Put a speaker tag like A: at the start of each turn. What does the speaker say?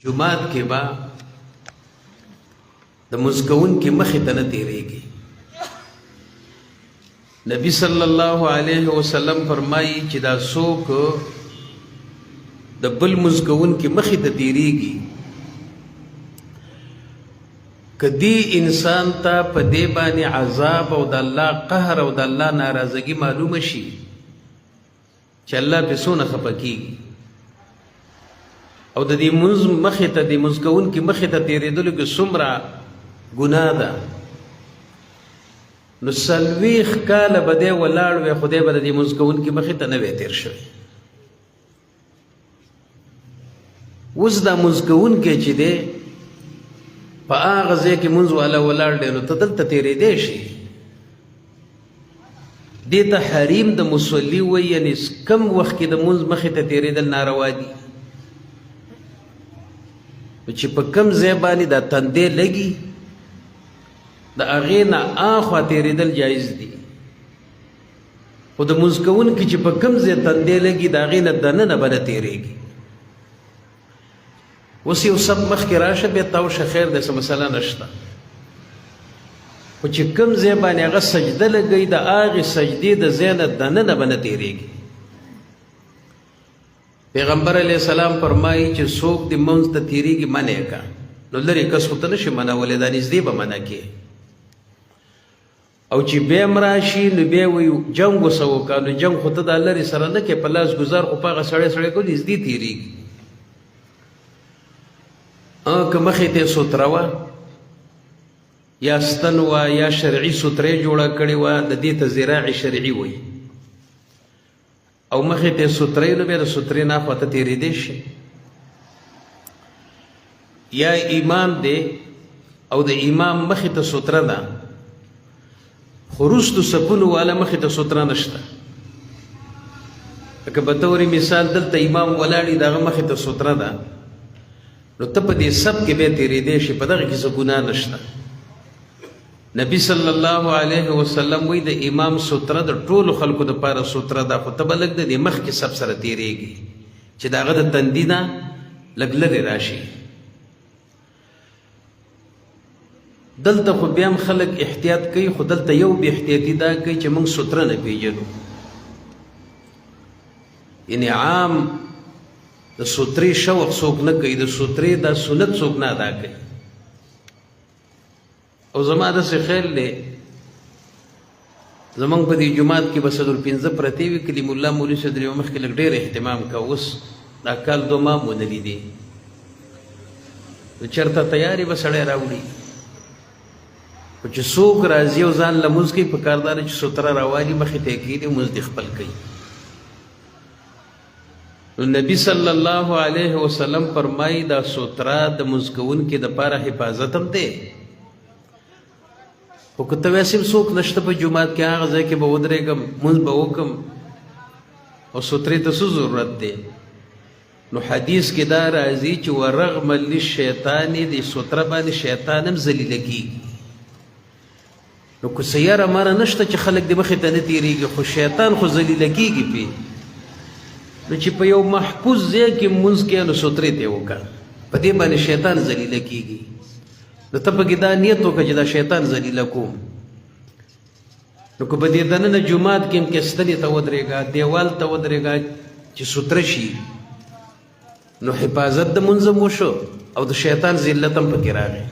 A: جمعات کې با د مزکون کې مخې ته نه تیریږي. نبی صلی الله علیه وسلم فرمایي چې دا څوک د بل مزکون کې مخې ته تیریږي، کدی انسان ته په دې باندې عذاب او د الله قهر او د الله ناراضگی معلومه شي چې الله په څونه خفه کیږي او د دې منځ مخې ته د مزکون کې مخې ته تیرېدلو کې څومره ګناه ده، نو څلوېښت کاله به دی ولاړ وی، خدای به د دې مزکون کې مخې ته نه وی تیر شوی. اوس دا مزکون کې چې دی په هغه ځای کې مونځ والا ولاړ دی، نو ته دلته تېرېدی شي. دې ته حریم د مصلي وایي، یعنې کم وخت کې د مونځ مخې ته تېرېدل ناروا دي. چې په کم ځای باندې دا تندی لګي د هغې نه اخوا تېرېدل جایز دي، خو د مونځ کوونکي چې په کم ځای تندی لګي د هغې نه دننه به نه تېرېږي. اوس یو سب مخکې راشه بیا تاو شه، خیر دی، څه مسله نشته، خو چې کم ځای باندې هغه سجده لګوي د هغې سجدې د ځای نه دننه به نه تېرېږي. پیغمبر علیه السلام فرمایي چې څوک د منځ ته تېرېږي منع یې که، نو لرې کس خو ته نه شي منعولی، دا نږدې به منع کړې. او چې بیا هم راشي نو بیا وایي جنګ ورسه وکړه، نو جنګ خو ته دا لرې سره نه کې، په لاس ګزار خو په هغه سړی سړی کو نږدې تېرېږي. که مخې ته یې ستره وه یا ستن وه یا شرعي سترې جوړه کړې وه، د دې ته ذراع شرعي وایي، او مخې ته یې سترې نو بیا د سترې نه اخوا ته تېرېدی شي. یا امام دی او د امام مخې ته ستره ده، خو وروستو صفونو والا مخې ته ستره نشته. لکه په طور مثال دلته امام ولاړ د هغه مخې ته ستره ده، نو ته په دې سب کې بیا تېرېدی شي، په دغه کې څه ګناه نشته. نبی صلی الله علیه وسلم وایي د امام ستره د ټولو خلکو دپاره ستره ده، خو ته به لږ د دې مخکې سب سره تېرېږي چې د هغه د تندي نه لږ لرې راشي. دلته خو بیا هم خلک احتیاط کوي، خو دلته یو بې احتیاطي دا کوي چې موږ ستره نه پېژنو، یعنې عام د سترې شوق څوک نه کوي، د سترې دا سنت څوک نه ادا کوي. او زما داسې خیال دی زمونږ په دې جومات کې به 4-5 پرتې وي، کلیم الله مولوي صاحب د یو مخکې لږ ډېر اهتمام کوه. اوس دا کال 2 ماه مو نه لیدي، نو چېرته تیارې به سړی راوړي، خو چې څوک راځي او ځان لمونځ کوي، په کار دا ده چې ستره راوالي مخې ته یې کښېږدي، لمونځ دې خپل کوي. نو نبی صلی الله علیه وسلم فرمایي دا ستره د مونځ کوونکي دپاره حفاظت هم دی. خو که ته ویسې څوک نشته په جومات کې، هغه ځای کې به ودرېږم مونځ به وکړم، او سترې ته څه ضرورت دی؟ نو حدیث کې دا راځي چې ورغم للشیطان، د ستره باندې شیطان هم ذلیله کېږي. نو که څه یاره ماره نشته چې خلک د مخې ته نه تېرېږي، خو شیطان خو ذلیله کېږي پې، نو چې په یو محفوظ ځای کې مونځ کې نو سترې ته یې وکړه، په دې باندې شیطان ذلیله کېږي. نو ته پکې دا نیت وکړه چې دا شیطان ذلیله کوم. نو که په دې دننه جومات کې هم کې ستنې ته ودرېږه، دیوال ته ودرېږه چې ستره شي، نو حفاظت د منځ هم وشو او د شیطان ذلت هم پکې راغی.